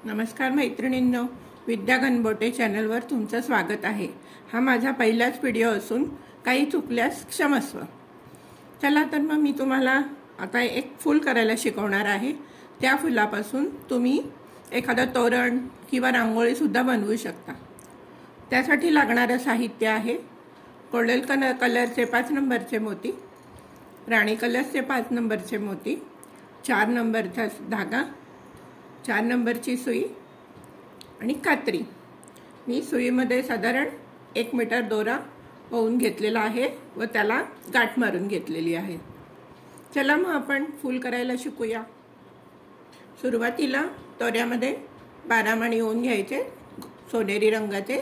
नमस्कार मैत्रिणींनो, विद्या गणबोटे चॅनलवर तुमचं स्वागत आहे। हा माझा पहिलाच व्हिडिओ असून काही चुकल्यास क्षमस्व। चला तर मग मी तुम्हाला आता एक फूल करायला शिकवणार आहे। त्या फुलापासून तुम्ही एखादं तोरण किंवा रांगोळी सुद्धा बनवू शकता। त्यासाठी लागणारे साहित्य आहे गोल्डन कलरचे 5 नंबरचे मोती, राणी कलरचे 5 नंबरचे मोती, 4 नंबरचा धागा, 4 नंबरची सुई आणि कात्री। मी सुईमध्ये साधारण 1 मीटर दोरा ओवून घेतलेला आहे व त्याला गाठ मारून घेतलेली आहे। चला मग आपण फूल करायला शिकूया। सुरुवातीला दोऱ्यामध्ये 12 मणी ओवून घ्यायचे सोनेरी रंगाचे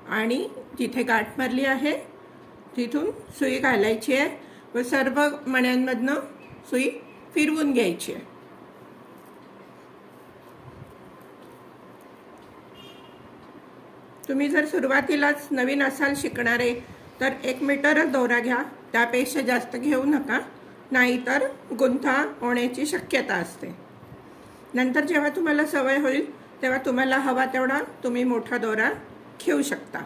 आणि जिथे गाठ मारली आहे तिथून सुई घालायची आहे व सर्व मण्यांमधनं सुई फिरवून घ्यायची आहे। तुम्ही जर सुरुवातीलाच नवीन असाल शिकणारे तर 1 मीटरच दोरा घ्या, त्यापेक्षा जास्त घेऊ नका, नाहीतर गुंता होण्याची शक्यता असते। नंतर जेव्हा तुम्हाला सवय होईल तेव्हा तुम्हाला हवा तेवढा तुम्ही मोठा दोरा घेऊ शकता।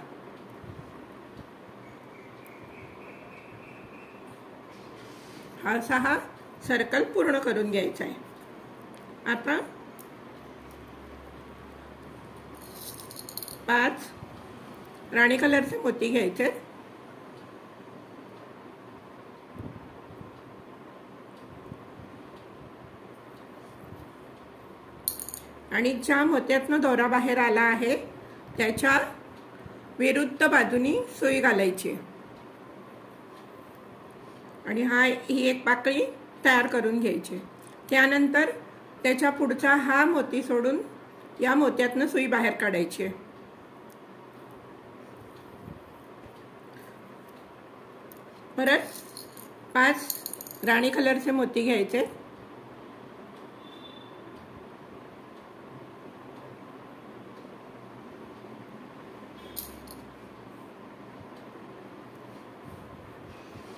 हा सर्कल पूर्ण करून घ्यायचा आहे। आता 5 राणी कलरचे मोती घ्यायचे आणि ज्या मोत्यातनं दोरा बाहेर आला आहे त्याच्या विरुद्ध बाजूनी सुई घालायची आणि ही एक पाकळी तयार करून घ्यायची। त्यानंतर त्याच्या पुढचा हा मोती सोडून या मोत्यातनं सुई बाहेर काढायची। परत 5 राणी कलरचे मोती घ्यायचे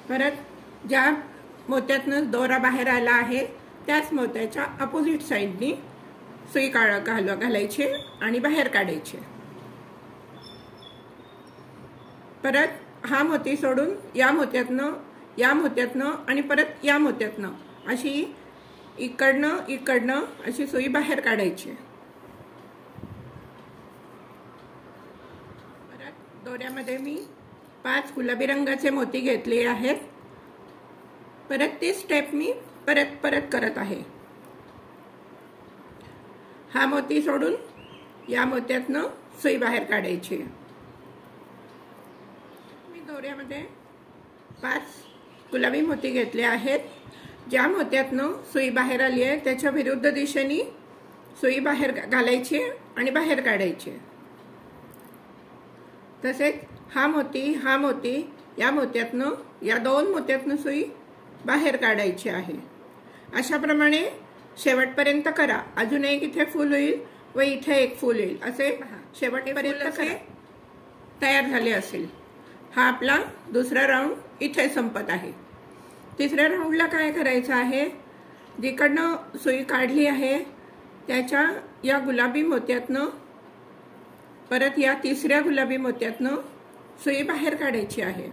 परत ज्या मोत्यातनं दोरा बाहेर आला आहे त्याच मोत्याच्या अपोजिट साइडनी सुई घालायची आणि बाहेर काढायची। परत हा मोती सोडून या मोत्यातनं आणि परत या मोत्यातनं अशी इकडनं अशी सुई बाहेर काढायची। परत दोऱ्यामध्ये मी 5 गुलाबी रंगाचे मोती घेतले आहेत। परत ती स्टेप मी परत करत आहे। हा मोती सोडून या मोत्यातनं सुई बाहेर काढायची। मी दोऱ्यामध्ये 5 गुलाबी मोती घेतले आहेत। ज्या मोत्यातनं सुई बाहेर आली आहे त्याच्या विरुद्ध दिशेने सुई बाहेर घालायची आणि बाहेर काढायची। तसेच हा मोती या मोत्यातनं या 2 मोत्यातनं सुई बाहेर काढायची आहे। अशा प्रमाणे शेवटपर्यंत करा। अजून एक इथे फूल होईल व इथे एक फूल येईल, असे शेवटपर्यंत करा, तयार झाले असेल। हा आपला दुसरा राऊंड इथे संपत आहे। तिसऱ्या राऊंडला काय करायचं आहे, जिकडनं सुई काढली आहे त्याच्या या गुलाबी मोत्यातनं परत या तिसऱ्या गुलाबी मोत्यातनं सुई बाहेर काढायची आहे।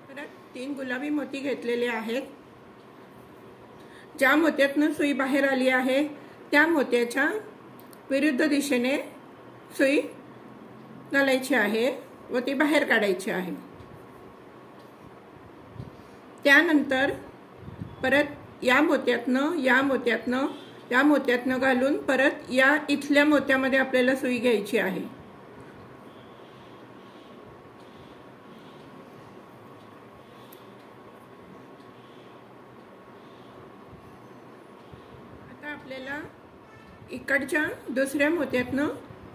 परत 3 गुलाबी मोती घेतलेले आहेत। ज्या मोत्यातनं सुई बाहेर आली आहे त्या मोत्याच्या विरुद्ध दिशेने सुई घालायची आहे व ती बाहेर काढायची आहे। त्यानंतर परत या मोत्यातनं घालून परत या इथल्या मोत्यामध्ये आपल्याला सुई घ्यायची आहे। आता आपल्याला इकडच्या दुसऱ्या मोत्यातनं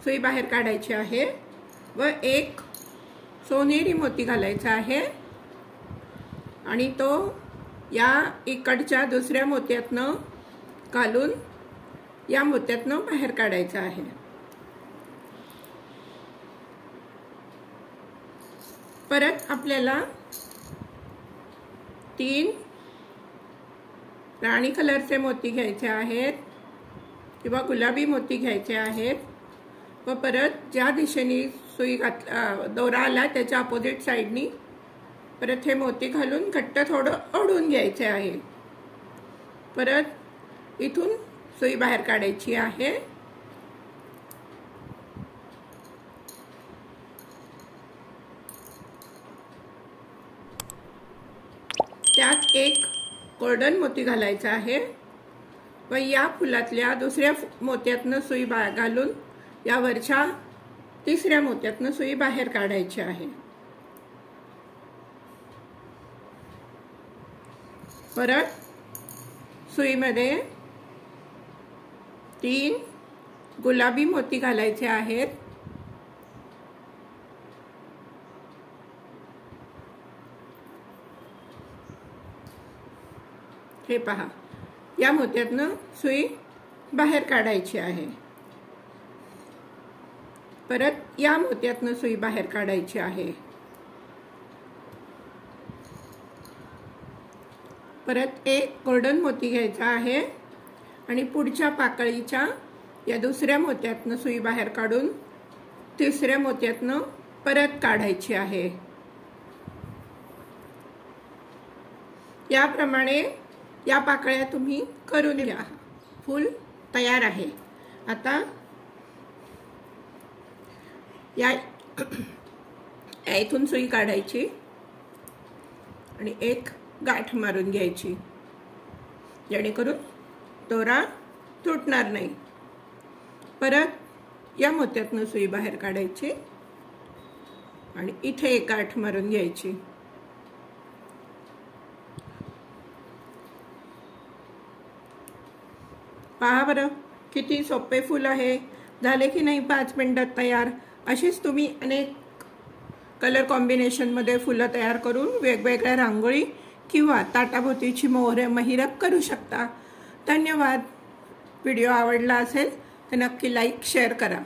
सुई बाहेर काढायची आहे व एक सोनेरी मोती घालायचा आहे आणि तो या इकडच्या दुसऱ्या मोत्यातनं घालून या मोत्यातनं बाहेर काढायचा आहे। परत आपल्याला 3 राणी कलरचे मोती घ्यायचे आहेत किंवा गुलाबी मोती घ्यायचे आहेत व परत ज्या दिशेने सुई दोरा आला त्याच्या अपोजिट साईडनी परत हे मोती घालून घट्ट थोडं ओढून घ्यायचे आहे। परत इथून सुई बाहेर काढायची आहे। त्यात एक गोल्डन मोती घालायचा आहे व या फुलातल्या दुसऱ्या मोत्यातनं सुई घालून या वरच्या तिसऱ्या मोत्यातनं सुई बाहेर काढायची आहे। परत सुईमध्ये 3 गुलाबी मोती घालायचे आहेत। हे पहा, या मोत्यातनं सुई बाहेर काढायची आहे। परत या मोत्यातनं सुई बाहेर काढायची आहे। परत एक गोल्डन मोती घ्यायचा आहे आणि पुढच्या पाकळीच्या या दुसऱ्या मोत्यातनं सुई बाहेर काढून तिसऱ्या मोत्यातनं परत काढायची आहे। याप्रमाणे या पाकळ्या तुम्ही करून घ्या। फूल तयार आहे। आता या इथून सुई काढायची आणि एक गाठ मारून घ्यायची जेणेकरून दोरा तुटणार नाही। परत या मोत्यातनं सुई बाहेर काढायची आणि इथे एक गाठ मारून घ्यायची। पहा बरं किती सोपे फूल आहे। झाले की नाही 5 मिनिटात तयार। अशीच तुम्ही अनेक कलर कॉम्बिनेशन मध्ये फुलं तयार करून वेगवेगळ्या रांगोळी किंवा ताटाभोवतीची महिरप करू शकता। धन्यवाद। व्हिडिओ आवडला असेल तर नक्की लाईक शेअर करा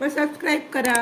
व सबस्क्राईब करा।